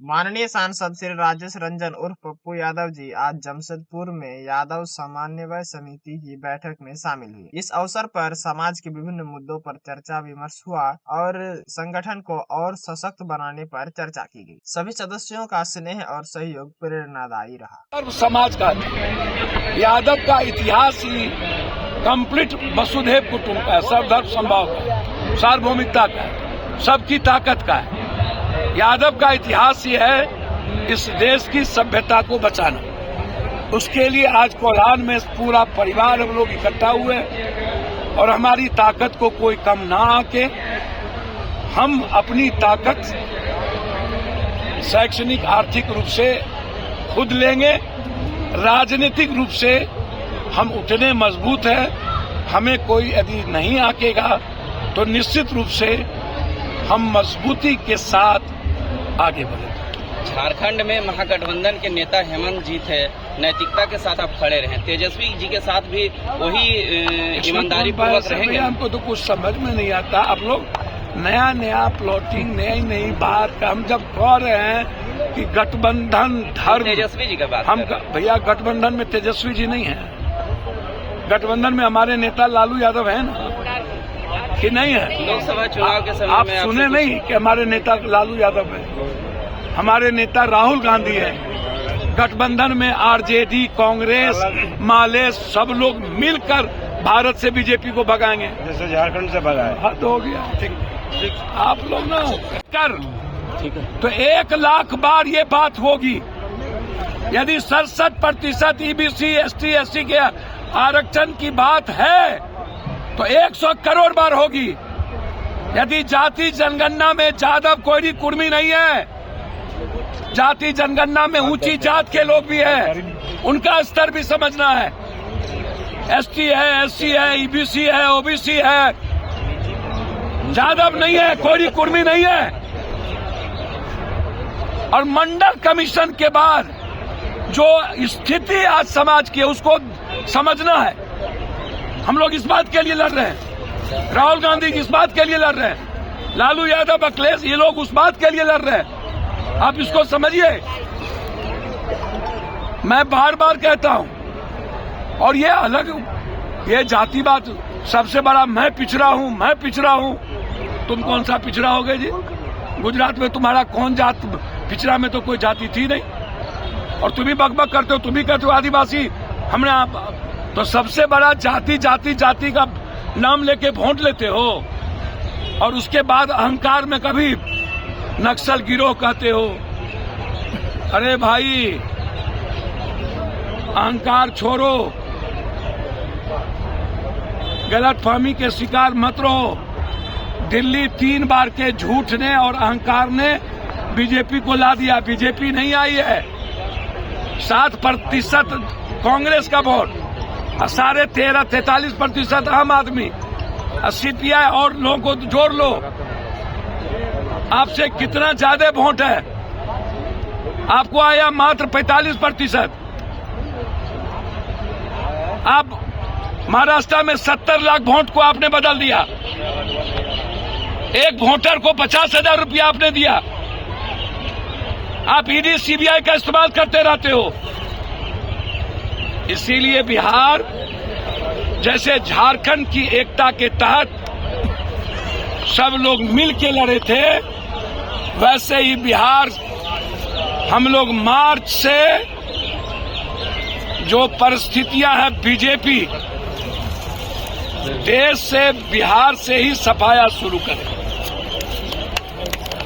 माननीय सांसद श्री राजेश रंजन उर्फ पप्पू यादव जी आज जमशेदपुर में यादव समन्वय समिति की बैठक में शामिल हुए। इस अवसर पर समाज के विभिन्न मुद्दों पर चर्चा विमर्श हुआ और संगठन को और सशक्त बनाने पर चर्चा की गई। सभी सदस्यों का स्नेह और सहयोग प्रेरणादायी रहा। सर्व समाज का यादव का इतिहास ही कंप्लीट वसुधैव कुटुंब का है, सर्वधर्म समभाव का है, सार्वभौमिकता का है, सबकी ताकत का है। यादव का इतिहास ही है इस देश की सभ्यता को बचाना। उसके लिए आज कोल्हान में पूरा परिवार हम लोग इकट्ठा हुए और हमारी ताकत को कोई कम ना आके हम अपनी ताकत शैक्षणिक आर्थिक रूप से खुद लेंगे। राजनीतिक रूप से हम उतने मजबूत हैं, हमें कोई यदि नहीं आकेगा तो निश्चित रूप से हम मजबूती के साथ आगे बढ़े। झारखंड में महागठबंधन के नेता हेमंत जी थे, नैतिकता के साथ आप खड़े रहे। तेजस्वी जी के साथ भी वही ईमानदारी पूर्वक रहेंगे। हमको तो कुछ समझ में नहीं आता। आप लोग नया नया प्लॉटिंग, नई नई बात का हम जब कह रहे हैं कि गठबंधन धर्म, तेजस्वी जी का बात हम भैया गठबंधन में तेजस्वी जी नहीं है। गठबंधन में हमारे नेता लालू यादव है ना, कि नहीं है? लोकसभा चुनाव के समय आप में सुने नहीं कि हमारे नेता लालू यादव है, हमारे नेता राहुल गांधी है। गठबंधन में आरजेडी, कांग्रेस, माले सब लोग मिलकर भारत से बीजेपी को भगाएंगे, जैसे झारखंड से भगाए। हद हो गया। आप लोग ना कर ठीक है तो 1 लाख बार ये बात होगी। यदि 67% ईबीसी, एसटी, एससी के आरक्षण की बात है तो 100 करोड़ बार होगी। यदि जाति जनगणना में जादव कोई कुर्मी नहीं है, जाति जनगणना में ऊंची जात के लोग भी हैं, उनका स्तर भी समझना है। एसटी है, एससी है, ईबीसी है, ओबीसी है, जादव नहीं है, कोई कुर्मी नहीं है। और मंडल कमीशन के बाद जो स्थिति आज समाज की है उसको समझना है। हम लोग इस बात के लिए लड़ रहे हैं, राहुल गांधी इस बात के लिए लड़ रहे हैं, लालू यादव, अखिलेश ये लोग उस बात के लिए लड़ रहे हैं। आप इसको समझिए। मैं बार बार कहता हूं और ये अलग, ये जातिवाद सबसे बड़ा मैं पिछड़ा हूं। तुम कौन सा पिछड़ा होगे जी? गुजरात में तुम्हारा कौन जात पिछड़ा में तो कोई जाति थी नहीं। और तुम ही बकबक करते हो, तुम ही कहते हो आदिवासी, हमने तो सबसे बड़ा जाति का नाम लेके वोट लेते हो और उसके बाद अहंकार में कभी नक्सल गिरोह कहते हो। अरे भाई अहंकार छोड़ो, गलतफहमी के शिकार मत रहो। दिल्ली 3 बार के झूठ ने और अहंकार ने बीजेपी को ला दिया। बीजेपी नहीं आई है, 7% कांग्रेस का वोट, 43% आम आदमी, सीपीआई और लोगों को जोड़ लो, आपसे कितना ज्यादा वोट है? आपको आया मात्र 45%। आप महाराष्ट्र में 70 लाख वोट को आपने बदल दिया। एक वोटर को 50,000 रुपया आपने दिया। आप ईडी, सीबीआई का इस्तेमाल करते रहते हो। इसीलिए बिहार जैसे झारखंड की एकता के तहत सब लोग मिल के लड़े थे, वैसे ही बिहार हम लोग मार्च से जो परिस्थितियां हैं, बीजेपी देश से, बिहार से ही सफाया शुरू करें।